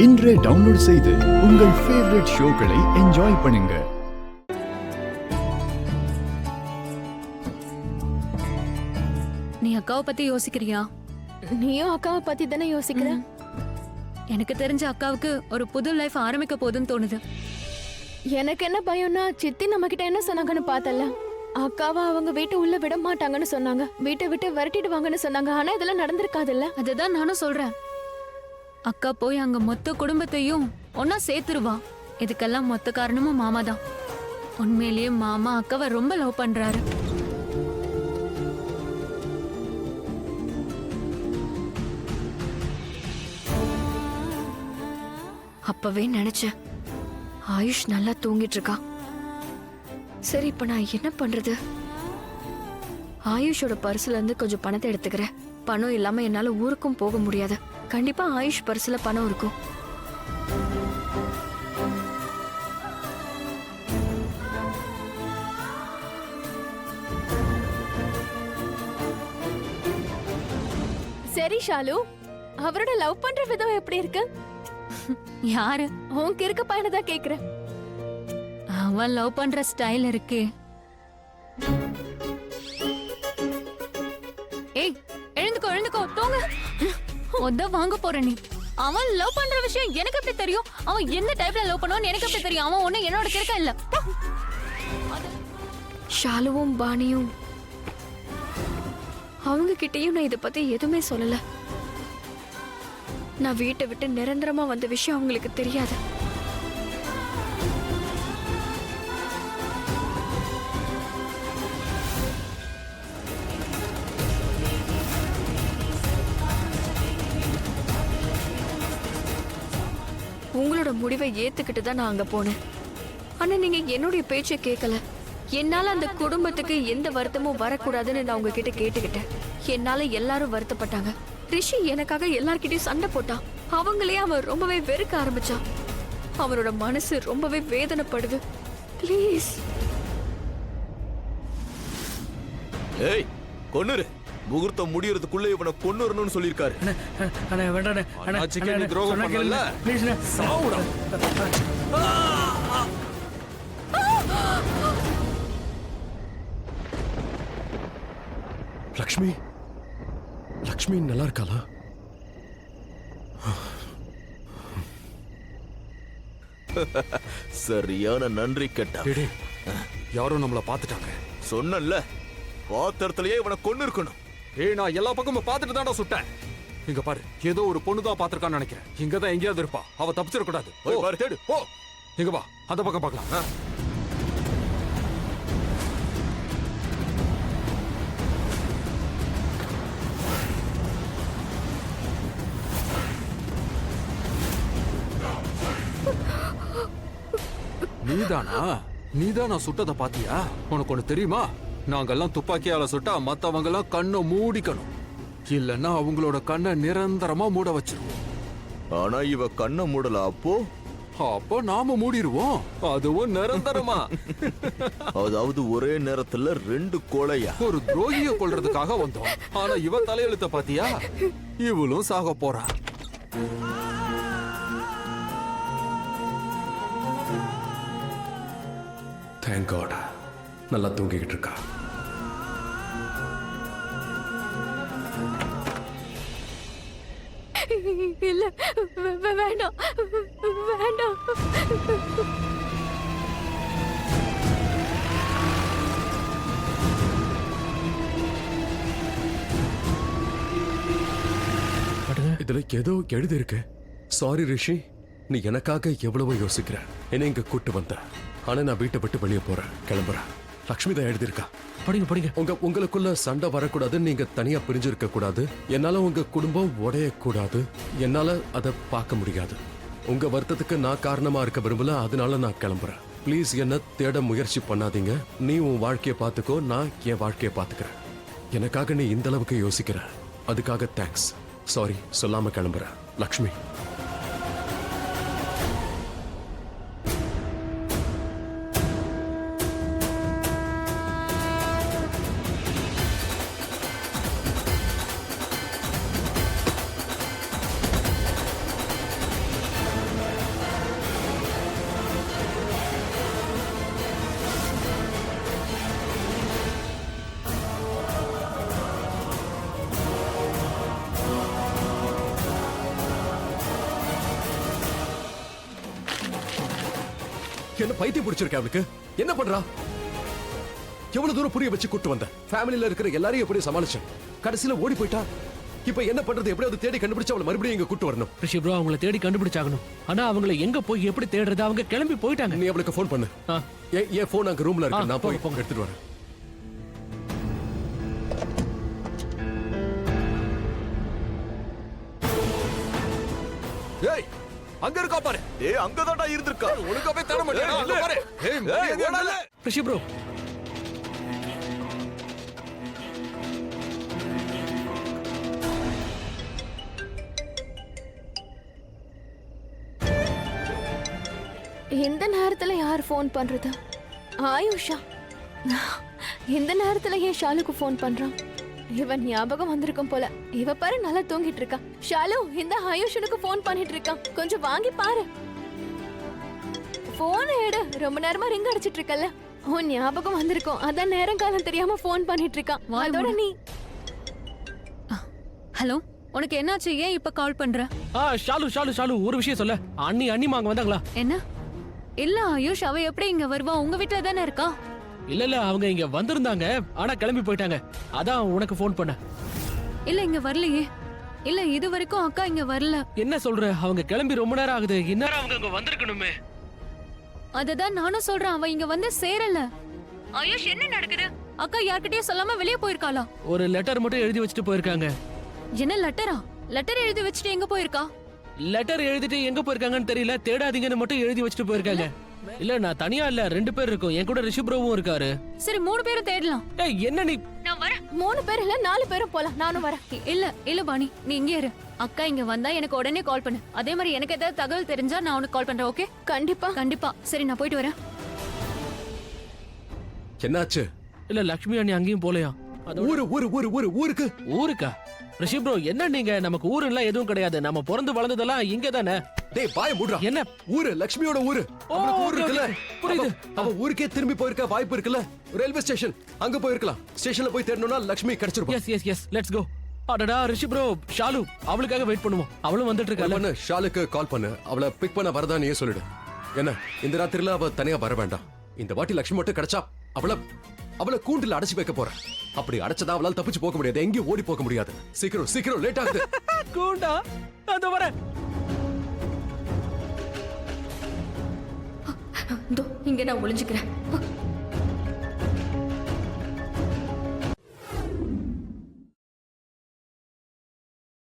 இன்றே டவுன்லோட் செய்து உங்கள் ஃபேவரட் ஷோக்களை என்ஜாய் பண்ணுங்க. நீ அக்காவை பத்தி யோசிக்கிறியா? நீயும் அக்காவை பத்தி தானே யோசிக்கிற? எனக்கு தெரிஞ்ச அக்காவுக்கு ஒரு புது லைஃப் ஆரம்பிக்க போகுதுன்னு தோணுது. எனக்கு என்ன பயம்னா, சித்தி நம்ம கிட்ட என்ன சொன்னாங்கன்னு பார்த்தல, அக்காவை அவங்க வீட்டு உள்ள விட மாட்டாங்கன்னு சொன்னாங்க, வீட்டை விட்டு விரட்டிடுவாங்கன்னு சொன்னாங்க. ஆனா இதெல்லாம் நடந்திருக்காதுல்ல. அதுதான் நானும் சொல்றேன். அக்கா போய் அங்க மொத்த குடும்பத்தையும் ஒன்னா சேர்த்துருவா. இதுக்கெல்லாம் மொத்த காரணமும் மாமா தான். உண்மையிலேயே மாமா அக்காவை ரொம்ப லவ் பண்றாரு. அப்பவே நினைச்சேன், ஆயுஷ் நல்லா தூங்கிட்டு இருக்கா. சரி, இப்ப நான் என்ன பண்றது? ஆயுஷோட பர்சுல இருந்து கொஞ்சம் பணத்தை எடுத்துக்கிறேன். பணம் இல்லாம என்னால ஊருக்கும் போக முடியாது. கண்டிப்பா ஆயுஷ் பர்சுல பணம் இருக்கும். சரி ஷாலு, அவரோட லவ் பண்ற விதம் எப்படி இருக்கு? யாரு? உனக்கு இருக்க பையனை தான் கேக்குறேன். அவன் லவ் பண்ற ஸ்டைல் இருக்கே. ஏய், எழுந்துக்கோ எழுந்துக்கோ, தூங்க. ஒத்த வாங்க போற நீ. அவன் லவ் பண்ற விஷயம் எனக்கு எப்படி தெரியும்? அவன் எந்த டைப்ல லவ் பண்ணுவான்னு எனக்கு எப்படி தெரியும்? அவன் ஒண்ணு என்னோட கிறுக்க இல்ல. ஷாலுவும் பாணியும் அவங்க கிட்டயும் நான் இத பத்தி எதுவுமே சொல்லல. நான் வீட்டை விட்டு நிரந்தரமா வந்த விஷயம் அவங்களுக்கு தெரியாது. உங்களோட முடிவை ஏத்துக்கிட்டு தான் நான் அங்க போனேன். ஆனா நீங்க என்னுடைய பேச்சை கேட்கல. என்னால அந்த குடும்பத்துக்கு எந்த வருத்தமும் வரக்கூடாதுன்னு நான் உங்ககிட்ட கேட்டுக்கிட்டேன். என்னால எல்லாரும் வருத்தப்பட்டாங்க. ரிஷி எனக்காக எல்லார்கிட்டயும் சண்டை போட்டான். அவங்களே அவன் ரொம்பவே வெறுக்க ஆரம்பிச்சான். அவனோட மனசு ரொம்பவே வேதனைப்படுது. ப்ளீஸ். ஏய், கொன்னுரு. முகூர்த்தம் முடியறதுக்குள்ள இவனை கொன்னுறணும்னு சொல்லிருக்காரு. அண்ணே வேண்டாண்ணே. அண்ணாச்சிக்கு நீ துரோகம் பண்ணல. ப்ளீஸ் அண்ணே, சாவுடா. லக்ஷ்மி, லக்ஷ்மி நல்லா இருக்காளா? சரியான நன்றி கேட்டா. யாரும் நம்மள பாத்துட்டாங்க. சொன்னல, பாத்திரத்திலேயே இவனை கொன்னு இருக்கணும். நான் எல்லா பக்கமும் பாத்துட்டு தான்டா சுட்டேன். இங்க பாரு, ஏதோ ஒரு பொண்ணு தான் பாத்திருக்கான்னு நினைக்கிறேன். இங்கதான் எங்கேயாவது இருப்பா. அவ தப்பிச்சிடக்கூடாது. பாரு, தேடு. ஓ, இங்க வா, அந்த பக்கம் பார்க்கலாம். நீதானா சுட்டத பாத்தியா? உனக்கு ஒண்ணு தெரியுமா? நாங்கெல்லாம் துப்பாக்கியால சுட்டா மத்தவங்க எல்லாம் கண்ணை மூடிக்கணும். இல்லன்னா அவங்களோட கண்ணை நிரந்தரமா மூட வச்சிருவோம். ஆனா இவ கண்ணை மூடல. அப்போ நாம மூடிடுவோம். அதுவும் நிரந்தரமா. அதாவது ஒரே நேரத்துல 2 கொலையா? ஒரு துரோகிய கொல்றதுக்காக வந்தோம். ஆனா இவ தலையெழுத்த பாத்தியா? இவளும் சாக போறா. தேங்க் காட், நல்லா தூங்கிக்கிட்டு இருக்கா. இல்ல, வேண்டாம் வேண்டாம். இதுல ஏதோ எழுதி இருக்கு. சாரி ரிஷி, நீ எனக்காக எவ்வளவோ யோசிக்கிற. என்ன இங்க கூட்டு வந்த. ஆனா நான் வீட்டை விட்டு வெளியே போறேன், கிளம்புறேன். லக்ஷ்மி தான் எழுதியிருக்கா. படிங்க. உங்களுக்குள்ள சண்டை வரக்கூடாது, நீங்க தனியா பிரிஞ்சிருக்க கூடாது. என்னால உங்க குடும்பம் உடையக்கூடாது. என்னால அதை பார்க்க முடியாது. உங்க வருத்தத்துக்கு நான் காரணமா இருக்க விரும்பல. அதனால நான் கிளம்புறேன். ப்ளீஸ் என்ன தேட முயற்சி பண்ணாதீங்க. நீ உன் வாழ்க்கையை பார்த்துக்கோ, நான் என் வாழ்க்கையை பார்த்துக்கிறேன். எனக்காக நீ இந்த அளவுக்கு யோசிக்கிற, அதுக்காக தேங்க்ஸ். சாரி சொல்லாம கிளம்புறேன் லக்ஷ்மி. என்ன பைத்தியம் பிடிச்சிருக்க அவளுக்கு? என்ன பண்றா? எவ்வளவு தூரம் புரிய வச்சு கூட்டு வந்த? ஃபேமிலில இருக்கிற எல்லாரையும் எப்படி சமாளிச்சேன்? கடைசியில ஓடி போயிட்டா. இப்ப என்ன பண்றது? எப்படியாவது தேடி கண்டுபிடிச்சு அவளை மறுபடியும் இங்க கூட்டு வரணும். ரிஷி ப்ரோ அவங்கள தேடி கண்டுபிடிச்சாகணும். ஆனா அவங்கள எங்க போய் எப்படி தேடுறது? அவங்க கிளம்பி போயிட்டாங்க. நீ அவளுக்கு ஃபோன் பண்ணு. ஆ. என் ஃபோன் அங்க ரூம்ல இருக்கு. நான் போய் போங்க. எடுத்துட்டு வரேன். ஏய் அங்க இருக்கா பாரு. ஏய் அங்கதான்டா இருந்திருக்கா. ஒழுங்கா போய் தேட மாட்டியா? அங்க பாரு. ஏய் மரியாதையா நில்லு. ரிஷி ப்ரோ இந்த நேரத்துல யார் ஃபோன் பண்றது? ஆயுஷா. இந்த நேரத்துல ஏன் ஷாலுக்கு ஃபோன் பண்றான்? இவன் ஞாபகம் வந்திருக்கும் போல. இவ பாரு நல்லா தூங்கிட்டு இருக்கா. ஷாலு, இந்த ஆயுஷனுக்கு ஃபோன் பண்ணிட்டு இருக்கான். கொஞ்சம் வாங்கி பாரு. போன் எடு. ரொம்ப நேரமா ரிங் அடிச்சிட்டு இருக்கல. உன் ஞாபகம் வந்திருக்கும். அதான் நேரம் காலம் தெரியாம ஃபோன் பண்ணிட்டு இருக்கான். வாய் அதோட மூடு. நீ ஹலோ, உனக்கு என்னாச்சு? ஏன் இப்ப கால் பண்ற? ஷாலு ஷாலு ஷாலு ஒரு விஷயம் சொல்ல. அண்ணி அங்க வந்தாங்களா? என்ன? இல்ல ஆயுஷ், அவ எப்படி இங்க வருவா? உங்க வீட்டுல தானே இருக்கா. இல்ல அவங்க இங்க வந்திருந்தாங்க. ஆனா கிளம்பி போயிட்டாங்க. அதான் உனக்கு ஃபோன் பண்ண. இல்ல இங்க வரலையே. இல்ல இது வரைக்கும் அக்கா இங்க வரல. என்ன சொல்ற? அவங்க கிளம்பி ரொம்ப நேரம் ஆகுது. இந்நேரம் அவங்க அங்க வந்திருக்கணுமே. அததான் நானும் சொல்றேன். அவ இங்க வந்து சேரல. ஆயுஷ், என்ன நடக்குது? அக்கா யார்கிட்டயும் சொல்லாம வெளியே போயிருக்காளா? ஒரு லெட்டர் மட்டும் எழுதி வச்சுட்டு போயிருக்காங்க. என்ன லெட்டரா? லெட்டர் எழுதி வச்சுட்டு எங்க போயிருக்கா? லெட்டர் எழுதிட்டு எங்க போயிருக்காங்கன்னு தெரியல. தேடாதீங்கன்னு மட்டும் எழுதி வச்சுட்டு போயிருக்காங்க. இல்ல நான் தனியா இல்ல, 2 பேர் இருக்கோம். என் கூட ரிஷி ப்ரோவும் இருக்காரு. சரி 3 பேரும் தேடலாம். ஏய் என்ன நீ? நான் வரேன். 3 பேர் இல்ல 4 பேரும் போலாம். நானும் வரேன். இல்ல பாணி, நீ இங்கே இரு. அக்கா இங்க வந்தா எனக்கு உடனே கால் பண்ணு. அதே மாதிரி எனக்கு ஏதாவது தகவல் தெரிஞ்சா நான் உனக்கு கால் பண்றேன். ஓகே? கண்டிப்பா. கண்டிப்பா. சரி நான் போயிட்டு வரேன். என்னாச்சு? இல்ல லக்ஷ்மி அண்ணி அங்கேயும் போலையா? ஊருக்கு ஊருக்கா? ரிஷி ப்ரோ என்ன நீங்க? நமக்கு ஊருலாம் எதுவும் கிடையாது. நம்ம பிறந்து வளர்ந்ததெல்லாம் இங்க தானே. டேய் பாய மூடுறா. என்ன ஊரு? லட்சுமியோட ஊரு. அவளுக்கு ஊரு இருக்குல்ல? புரியுது. அவ ஊருக்கே திரும்பி போயிருக்க வாய்ப்பு இருக்குல்ல? ரயில்வே ஸ்டேஷன் அங்க போயிருக்கலாம். ஸ்டேஷன்ல போய் தேடணும்னா லட்சுமி கிடைச்சிருப்பா. Yes let's go. அடடா ரிஷி ப்ரோ, ஷாலு அவளுக்காக வெயிட் பண்ணுவோம். அவளும் வந்துட்டு கால் இருக்கா. பண்ணு. ஷாலுக்கு கால் பண்ணு. அவளை பிக் பண்ண வரதா நீயே சொல்லிடு. என்ன இந்த ராத்திரில அவ தனியா வர வேண்டாம். இந்த வாட்டி லட்சுமி மட்டும் கிடைச்சா அவளை கூண்டுல அடைச்சு வைக்க போறேன். அப்படி அடைச்சதா அவளால தப்பிச்சு போக முடியாது. எங்கேயும் ஓடி போக முடியாது. சீக்கிரம் லேட் ஆகுது. கூண்டா அந்த வர. இங்க நான் ஒளிஞ்சுக்கிறேன்.